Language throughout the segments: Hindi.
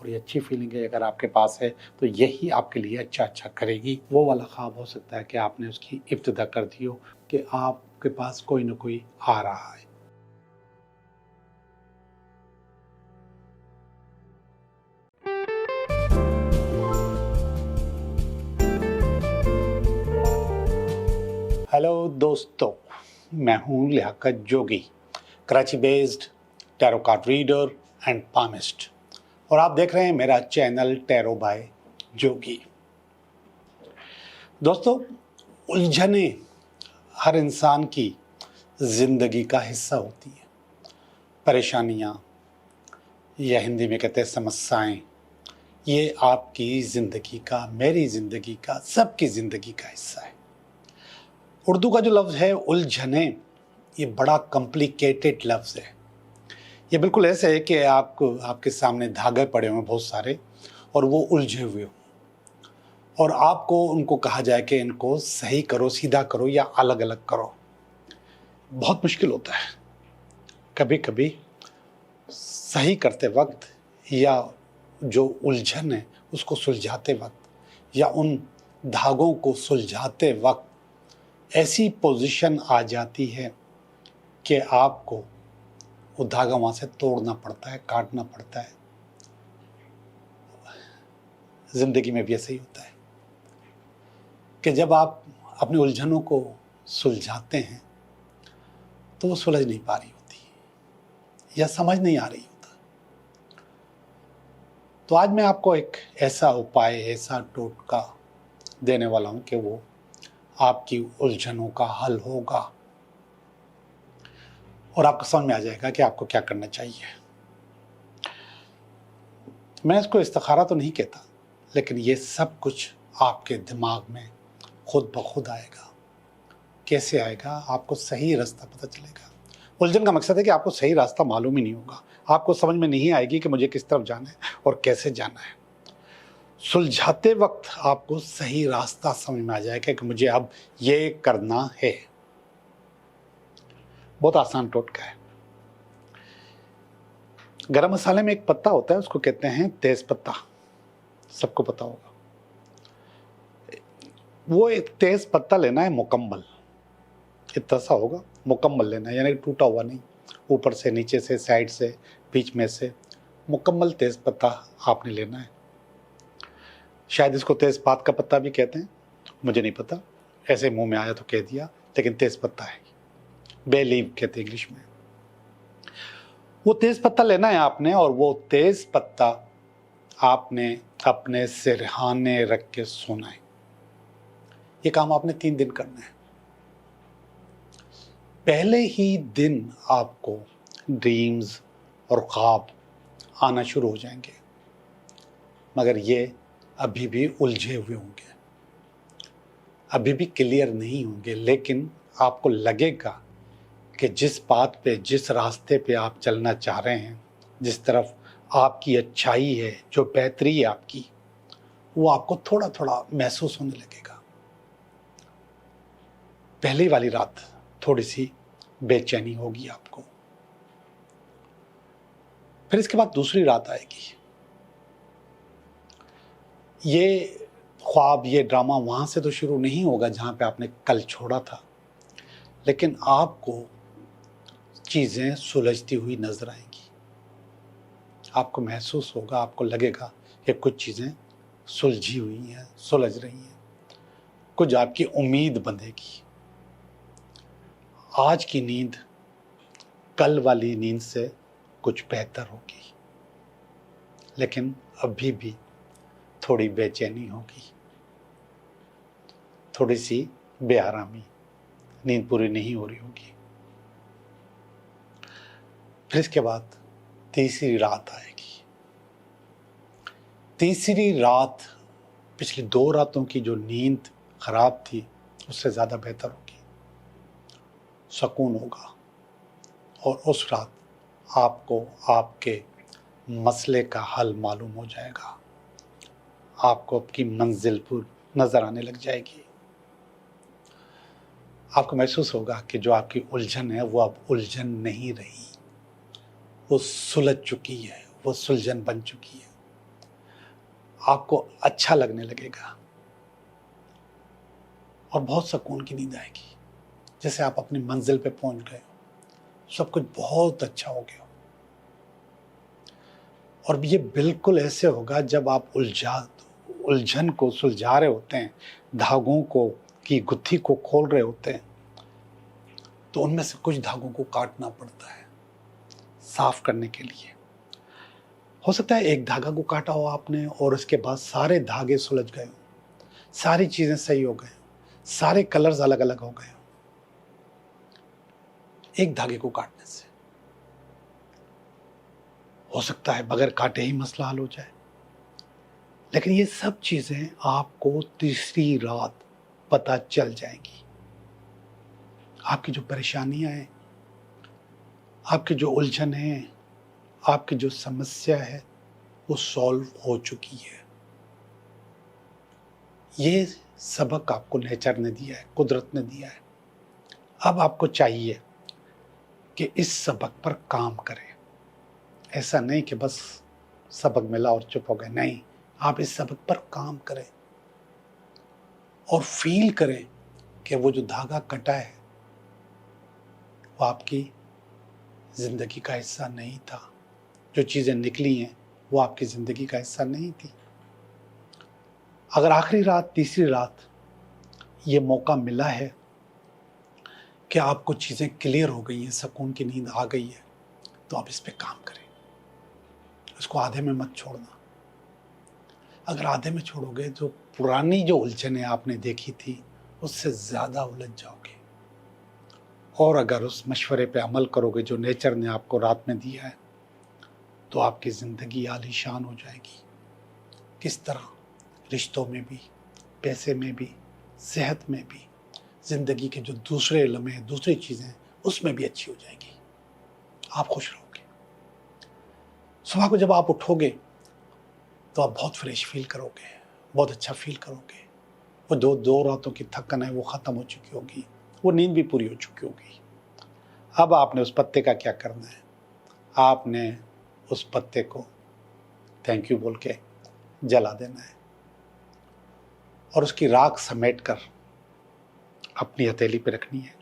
थोड़ी अच्छी फीलिंग अगर आपके पास है तो यही आपके लिए अच्छा करेगी। वो वाला ख्वाब हो सकता है कि आपने उसकी इब्तिदा कर दी हो कि आपके पास कोई ना कोई आ रहा है। हेलो दोस्तों, मैं हूं Liaquat Jogi, Karachi based tarot card reader and palmist, और आप देख रहे हैं मेरा चैनल टैरो बाय जोगी। दोस्तों, उलझने हर इंसान की जिंदगी का हिस्सा होती है। परेशानियां या हिंदी में कहते हैं समस्याएं, ये आपकी जिंदगी का, मेरी जिंदगी का, सबकी जिंदगी का हिस्सा है। उर्दू का जो लफ्ज़ है उलझने, ये बड़ा कॉम्प्लिकेटेड लफ्ज़ है। ये बिल्कुल ऐसे है कि आपके सामने धागे पड़े हुए बहुत सारे और वो उलझे हुए हो, और आपको उनको कहा जाए कि इनको सही करो, सीधा करो या अलग अलग करो। बहुत मुश्किल होता है। कभी कभी सही करते वक्त या जो उलझन है उसको सुलझाते वक्त या उन धागों को सुलझाते वक्त ऐसी पोजीशन आ जाती है कि आपको वो धागा वहाँ से तोड़ना पड़ता है, काटना पड़ता है। ज़िंदगी में भी ऐसा ही होता है कि जब आप अपनी उलझनों को सुलझाते हैं तो वो सुलझ नहीं पा रही होती या समझ नहीं आ रही होता। तो आज मैं आपको एक ऐसा उपाय, ऐसा टोटका देने वाला हूँ कि वो आपकी उलझनों का हल होगा और आपको समझ में आ जाएगा कि आपको क्या करना चाहिए। मैं इसको इस्तिखारा तो नहीं कहता, लेकिन ये सब कुछ आपके दिमाग में खुद ब खुद आएगा। कैसे आएगा? आपको सही रास्ता पता चलेगा। उलझन का मकसद है कि आपको सही रास्ता मालूम ही नहीं होगा, आपको समझ में नहीं आएगी कि मुझे किस तरफ जाना है और कैसे जाना है। सुलझाते वक्त आपको सही रास्ता समझ में आ जाएगा कि मुझे अब ये करना है। बहुत आसान टोटका है। गरम मसाले में एक पत्ता होता है, उसको कहते हैं तेज पत्ता, सबको पता होगा। वो एक तेज पत्ता लेना है मुकम्मल, इतना सा होगा, मुकम्मल लेना है, यानी टूटा हुआ नहीं, ऊपर से, नीचे से, साइड से, बीच में से, मुकम्मल तेज पत्ता आपने लेना है। शायद इसको तेजपात का पत्ता भी कहते हैं, मुझे नहीं पता, ऐसे मुंह में आया तो कह दिया, लेकिन तेज पत्ता है, बे लीव कहते हैं इंग्लिश में। वो तेज पत्ता लेना है आपने, और वो तेज पत्ता आपने अपने सिरहाने रख के सोना है। ये काम आपने 3 दिन करना है। पहले ही दिन आपको ड्रीम्स और ख्वाब आना शुरू हो जाएंगे, मगर ये अभी भी उलझे हुए होंगे, अभी भी क्लियर नहीं होंगे, लेकिन आपको लगेगा कि जिस बात पे, जिस रास्ते पे आप चलना चाह रहे हैं, जिस तरफ आपकी अच्छाई है, जो बेहतरी है आपकी, वो आपको थोड़ा थोड़ा महसूस होने लगेगा। पहली वाली रात थोड़ी सी बेचैनी होगी आपको, फिर इसके बाद दूसरी रात आएगी। ये ख्वाब, ये ड्रामा वहाँ से तो शुरू नहीं होगा जहाँ पे आपने कल छोड़ा था, लेकिन आपको चीज़ें सुलझती हुई नजर आएंगी। आपको महसूस होगा, आपको लगेगा कि कुछ चीज़ें सुलझी हुई हैं, सुलझ रही हैं, कुछ आपकी उम्मीद बंधेगी। आज की नींद कल वाली नींद से कुछ बेहतर होगी, लेकिन अभी भी थोड़ी बेचैनी होगी, थोड़ी सी बेआरामी, नींद पूरी नहीं हो रही होगी। फिर इसके बाद तीसरी रात आएगी। तीसरी रात पिछली 2 रातों की जो नींद खराब थी उससे ज़्यादा बेहतर होगी, सुकून होगा, और उस रात आपको आपके मसले का हल मालूम हो जाएगा, आपको आपकी मंजिल पर नजर आने लग जाएगी। आपको महसूस होगा कि जो आपकी उलझन है वो अब उलझन नहीं रही, वो सुलझ चुकी है, वो सुलझन बन चुकी है। आपको अच्छा लगने लगेगा और बहुत सुकून की नींद आएगी, जैसे आप अपनी मंजिल पे पहुंच गए हो, सब कुछ बहुत अच्छा हो गया हो। और ये बिल्कुल ऐसे होगा जब आप उलझन को सुलझा रहे होते हैं, धागों को की गुत्थी को खोल रहे होते हैं, तो उनमें से कुछ धागों को काटना पड़ता है साफ करने के लिए। हो सकता है एक धागा को काटा हो आपने और उसके बाद सारे धागे सुलझ गए हो, सारी चीजें सही हो गए, सारे कलर्स अलग अलग हो गए, एक धागे को काटने से। हो सकता है बगैर काटे ही मसला हल हो जाए, लेकिन ये सब चीजें आपको तीसरी रात पता चल जाएंगी। आपकी जो परेशानियां हैं, आपकी जो उलझन है, आपकी जो समस्या है, वो सॉल्व हो चुकी है। ये सबक आपको नेचर ने दिया है, कुदरत ने दिया है। अब आपको चाहिए कि इस सबक पर काम करें। ऐसा नहीं कि बस सबक मिला और चुप हो गए, नहीं, आप इस सबक पर काम करें और फील करें कि वो जो धागा कटा है वो आपकी जिंदगी का हिस्सा नहीं था। जो चीजें निकली हैं वो आपकी जिंदगी का हिस्सा नहीं थी। अगर आखिरी रात, तीसरी रात ये मौका मिला है कि आपको चीजें क्लियर हो गई हैं, सुकून की नींद आ गई है, तो आप इस पे काम करें। इसको आधे में मत छोड़ना। अगर आधे में छोड़ोगे तो पुरानी जो उलझनें आपने देखी थी उससे ज्यादा उलझ जाओगे। और अगर उस मशवरे पे अमल करोगे जो नेचर ने आपको रात में दिया है, तो आपकी जिंदगी आलीशान हो जाएगी। किस तरह? रिश्तों में भी, पैसे में भी, सेहत में भी, जिंदगी के जो दूसरे लम्हे, दूसरी चीजें, उसमें भी अच्छी हो जाएगी। आप खुश रहोगे। सुबह को जब आप उठोगे तो आप बहुत फ्रेश फील करोगे, बहुत अच्छा फील करोगे। वो दो रातों की थकन है वो खत्म हो चुकी होगी, वो नींद भी पूरी हो चुकी होगी। अब आपने उस पत्ते का क्या करना है? आपने उस पत्ते को थैंक यू बोल के जला देना है और उसकी राख समेट कर अपनी हथेली पे रखनी है,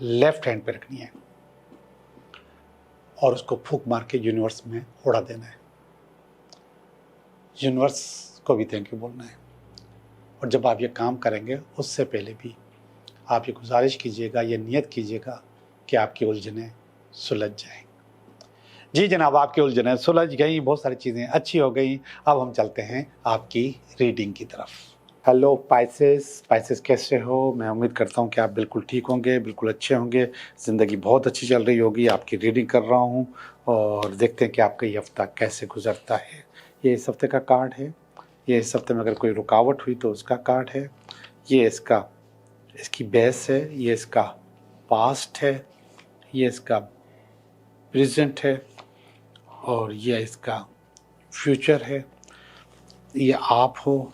लेफ्ट हैंड पे रखनी है और उसको फूंक मार के यूनिवर्स में उड़ा देना है। यूनिवर्स को भी थैंक यू बोलना है। और जब आप ये काम करेंगे उससे पहले भी आप ये गुजारिश कीजिएगा, ये नियत कीजिएगा कि आपकी उलझनें सुलझ जाएं। जी जनाब, आपकी उलझनें सुलझ गई, बहुत सारी चीज़ें अच्छी हो गई। अब हम चलते हैं आपकी रीडिंग की तरफ। हेलो पाइसेस कैसे हो? मैं उम्मीद करता हूँ कि आप बिल्कुल ठीक होंगे, बिल्कुल अच्छे होंगे। ज़िंदगी बहुत अच्छी चल रही होगी। आपकी रीडिंग कर रहा हूँ और देखते हैं कि आपका ये हफ्ता कैसे गुजरता है। ये इस हफ्ते का कार्ड है। ये इस हफ्ते में अगर कोई रुकावट हुई तो उसका कार्ड है। ये इसकी बेस है। ये इसका पास्ट है। ये इसका प्रेजेंट है और ये इसका फ्यूचर है। ये आप हो,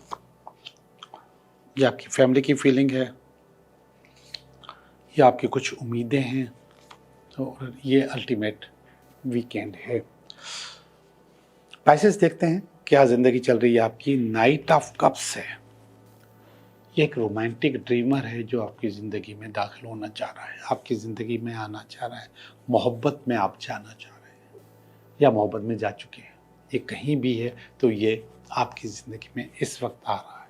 ये आपकी फैमिली की फीलिंग है, ये आपकी कुछ उम्मीदें हैं और ये अल्टीमेट वीकेंड है। पाइसेस, देखते हैं क्या ज़िंदगी चल रही है आपकी। नाइट ऑफ कप्स है। ये एक रोमांटिक ड्रीमर है जो आपकी ज़िंदगी में दाखिल होना चाह रहा है, आपकी ज़िंदगी में आना चाह रहा है। मोहब्बत में आप जाना चाह रहे हैं या मोहब्बत में जा चुके हैं। ये कहीं भी है तो ये आपकी ज़िंदगी में इस वक्त आ रहा है,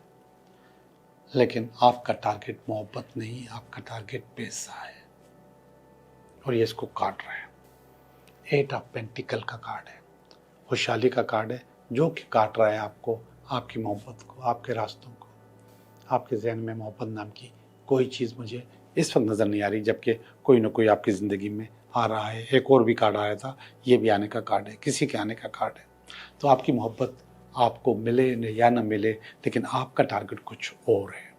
लेकिन आपका टारगेट मोहब्बत नहीं, आपका टारगेट पैसा है और ये इसको काट रहा है। 8 ऑफ पेंटिकल का कार्ड है, खुशहाली का कार्ड है, जो कि काट रहा है आपको, आपकी मोहब्बत को, आपके रास्तों को। आपके जहन में मोहब्बत नाम की कोई चीज़ मुझे इस वक्त नज़र नहीं आ रही, जबकि कोई ना कोई आपकी ज़िंदगी में आ रहा है। एक और भी कार्ड आया था, ये भी आने का कार्ड है, किसी के आने का कार्ड है। तो आपकी मोहब्बत आपको मिले या न मिले, लेकिन आपका टारगेट कुछ और है।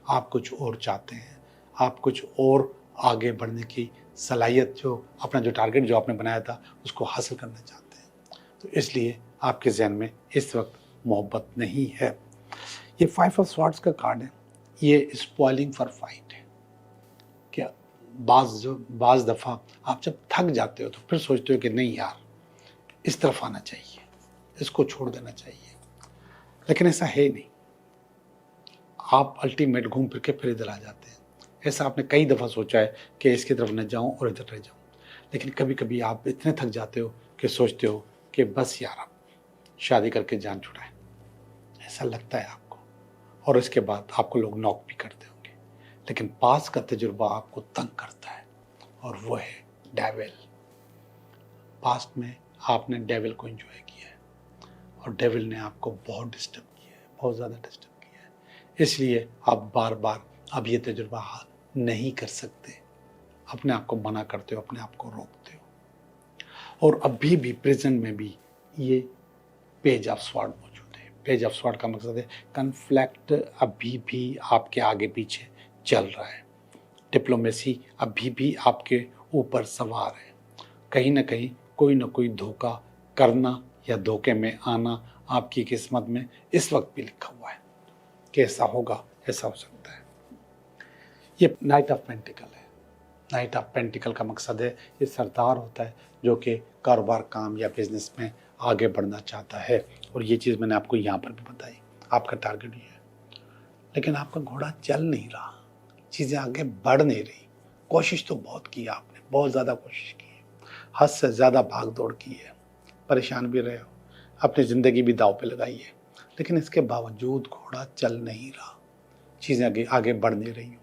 आप कुछ और चाहते हैं, आप कुछ और आगे बढ़ने की सलाहियत, जो अपना जो टारगेट जो आपने बनाया था उसको हासिल करना चाहते हैं। तो इसलिए आपके जहन में इस वक्त मोहब्बत नहीं है। ये 5 ऑफ स्वॉर्ड्स का कार्ड है। ये स्पॉइलिंग फॉर फाइट है। क्या बाज़ दफ़ा आप जब थक जाते हो तो फिर सोचते हो कि नहीं यार, इस तरफ आना चाहिए, इसको छोड़ देना चाहिए, लेकिन ऐसा है नहीं। आप अल्टीमेट घूम फिर के फिर इधर आ जाते हैं। ऐसा आपने कई दफ़ा सोचा है कि इसकी तरफ न जाऊं और इधर रह जाऊं, लेकिन कभी कभी आप इतने थक जाते हो कि सोचते हो कि बस यार अब शादी करके जान छुड़ाए, ऐसा लगता है आपको। और इसके बाद आपको लोग नॉक भी करते होंगे, लेकिन पास का तजुर्बा आपको तंग करता है, और वो है डेविल। पास्ट में आपने डेविल को एंजॉय किया है, और डेविल ने आपको बहुत डिस्टर्ब किया है, बहुत ज़्यादा डिस्टर्ब किया है। इसलिए आप बार बार अब ये तजुर्बा नहीं कर सकते, अपने आप को मना करते हो, अपने आप को रोकते हो। और अभी भी प्रेजेंट में भी ये पेज ऑफ स्वॉर्ड मौजूद है। पेज ऑफ स्वॉर्ड का मकसद है कन्फ्लिक्ट अभी भी आपके आगे पीछे चल रहा है, डिप्लोमेसी अभी भी आपके ऊपर सवार है। कहीं ना कहीं कोई ना कोई धोखा करना या धोखे में आना आपकी किस्मत में इस वक्त भी लिखा हुआ है कि ऐसा होगा, ऐसा हो सकता है। ये नाइट ऑफ पेंटिकल है। नाइट ऑफ पेंटिकल का मकसद है ये सरदार होता है जो कि कारोबार, काम या बिजनेस में आगे बढ़ना चाहता है, और ये चीज़ मैंने आपको यहाँ पर भी बताई। आपका टारगेट ये है, लेकिन आपका घोड़ा चल नहीं रहा, चीज़ें आगे बढ़ नहीं रही। कोशिश तो बहुत की आपने, बहुत ज़्यादा कोशिश की है, हद से ज़्यादा भाग दौड़ की है, परेशान भी रहे हो, अपनी ज़िंदगी भी दांव पे लगाई है, लेकिन इसके बावजूद घोड़ा चल नहीं रहा, चीज़ें आगे आगे बढ़ नहीं रही होंगी।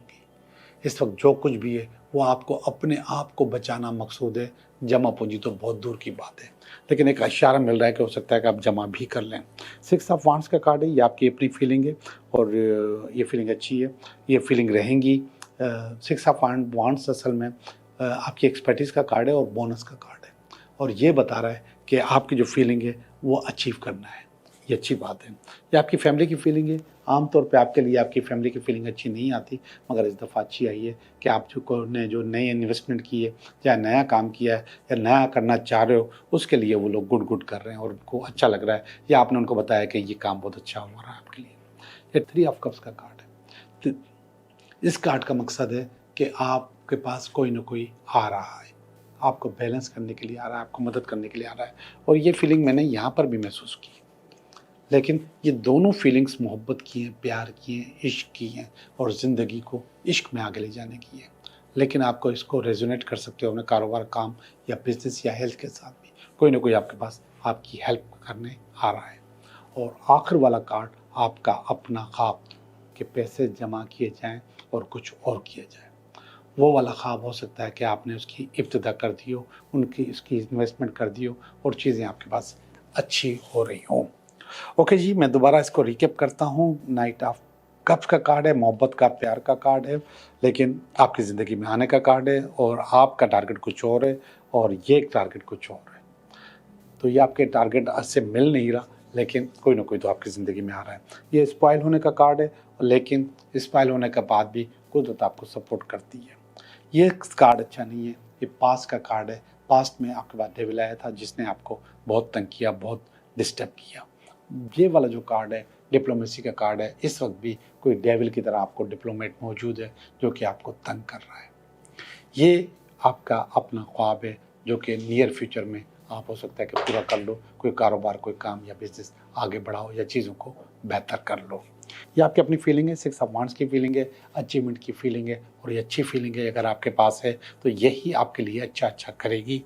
इस वक्त जो कुछ भी है वो आपको अपने आप को बचाना मकसूद है। जमा पूंजी तो बहुत दूर की बात है, लेकिन एक इशारा मिल रहा है कि हो सकता है कि आप जमा भी कर लें। 6 ऑफ वांड्स का कार्ड है, ये आपकी अपनी फीलिंग है, और ये फीलिंग अच्छी है, ये फीलिंग रहेंगी। 6 ऑफ वांड्स असल में आपकी एक्सपर्टीज़ का कार्ड है और बोनस का कार्ड है, और ये बता रहा है कि आपकी जो फीलिंग है वो अचीव करना है। ये अच्छी बात है। ये आपकी फैमिली की फीलिंग है। आमतौर पे आपके लिए आपकी फैमिली की फीलिंग अच्छी नहीं आती, मगर इस दफ़ा अच्छी आई है कि आप जो नई इन्वेस्टमेंट की है या नया काम किया है या नया करना चाह रहे हो, उसके लिए वो लोग गुड कर रहे हैं और उनको अच्छा लग रहा है, या आपने उनको बताया कि ये काम बहुत अच्छा हो रहा है आपके लिए। ये 3 ऑफ कप्स का कार्ड है। इस कार्ड का मकसद है कि आपके पास कोई ना कोई आ रहा है, आपको बैलेंस करने के लिए आ रहा है, आपको मदद करने के लिए आ रहा है, और ये फीलिंग मैंने यहाँ पर भी महसूस की। लेकिन ये दोनों फीलिंग्स मोहब्बत की हैं, प्यार की हैं, इश्क की हैं, और ज़िंदगी को इश्क में आगे ले जाने की है। लेकिन आपको इसको रेजोनेट कर सकते हो अपने कारोबार, काम या बिजनेस या हेल्थ के साथ भी। कोई ना कोई आपके पास आपकी हेल्प करने आ रहा है। और आखिर वाला कार्ड आपका अपना ख्वाब, कि पैसे जमा किए जाएं और कुछ और किया जाए। वो वाला ख्वाब हो सकता है कि आपने उसकी इब्तिदा कर दी हो, उसकी इन्वेस्टमेंट कर दी हो, और चीज़ें आपके पास अच्छी हो रही हों। ओके जी, मैं दोबारा इसको रिकेप करता हूँ। नाइट ऑफ कप्स का कार्ड है, मोहब्बत का, प्यार का कार्ड है, लेकिन आपकी ज़िंदगी में आने का कार्ड है, और आपका टारगेट कुछ और है और ये टारगेट कुछ और है। तो ये आपके टारगेट आज से मिल नहीं रहा, लेकिन कोई ना कोई तो आपकी ज़िंदगी में आ रहा है। ये स्पॉइल होने का कार्ड है, लेकिन स्पॉइल होने के बाद भी कुदरत आपको सपोर्ट करती है। ये कार्ड अच्छा नहीं है, ये पास्ट का कार्ड है। पास्ट में आपके पास डेविल आया था जिसने आपको बहुत तंग किया, बहुत डिस्टर्ब किया। ये वाला जो कार्ड है डिप्लोमेसी का कार्ड है। इस वक्त भी कोई डेविल की तरह आपको डिप्लोमेट मौजूद है जो कि आपको तंग कर रहा है। ये आपका अपना ख्वाब है जो कि नियर फ्यूचर में आप हो सकता है कि पूरा कर लो। कोई कारोबार, कोई काम या बिजनेस आगे बढ़ाओ या चीज़ों को बेहतर कर लो। ये आपकी अपनी फीलिंग है, 6 ऑफ वांड्स की फीलिंग है, अचीवमेंट की फीलिंग है, और ये अच्छी फीलिंग है। अगर आपके पास है तो यही आपके लिए अच्छा करेगी।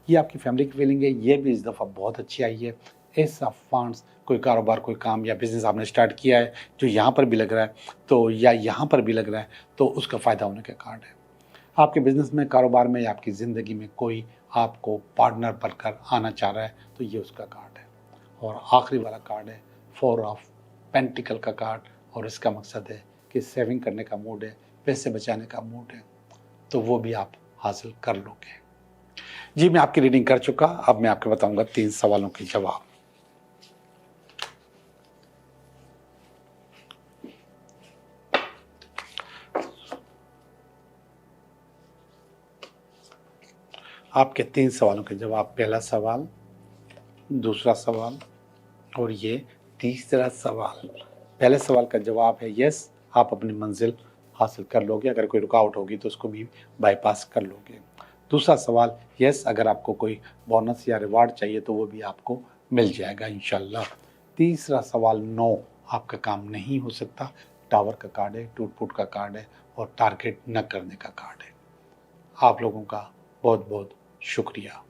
ये आपकी फैमिली की फीलिंग है, ये भी इस दफ़ा बहुत अच्छी आई है। एस ऑफ वांड्स, कोई कारोबार, कोई काम या बिजनेस आपने स्टार्ट किया है जो यहाँ पर भी लग रहा है तो, या यहाँ पर भी लग रहा है तो उसका फ़ायदा होने का कार्ड है। आपके बिजनेस में, कारोबार में या आपकी ज़िंदगी में कोई आपको पार्टनर बनकर आना चाह रहा है तो ये उसका कार्ड है। और आखिरी वाला कार्ड है 4 ऑफ पेंटिकल का कार्ड, और इसका मकसद है कि सेविंग करने का मूड है, पैसे बचाने का मूड है, तो वो भी आप हासिल कर लोगे। जी, मैं आपकी रीडिंग कर चुका। अब मैं आपको बताऊंगा 3 सवालों के जवाब। आपके 3 सवालों के जवाब, पहला सवाल, दूसरा सवाल और ये तीसरा सवाल। पहले सवाल का जवाब है यस, आप अपनी मंजिल हासिल कर लोगे। अगर कोई रुकावट होगी तो उसको भी बाईपास कर लोगे। दूसरा सवाल, यस, अगर आपको कोई बोनस या रिवार्ड चाहिए तो वो भी आपको मिल जाएगा इंशाल्लाह। तीसरा सवाल 9, आपका काम नहीं हो सकता। टावर का कार्ड है, टूट फूट का कार्ड है और टारगेट न करने का कार्ड है। आप लोगों का बहुत बहुत शुक्रिया।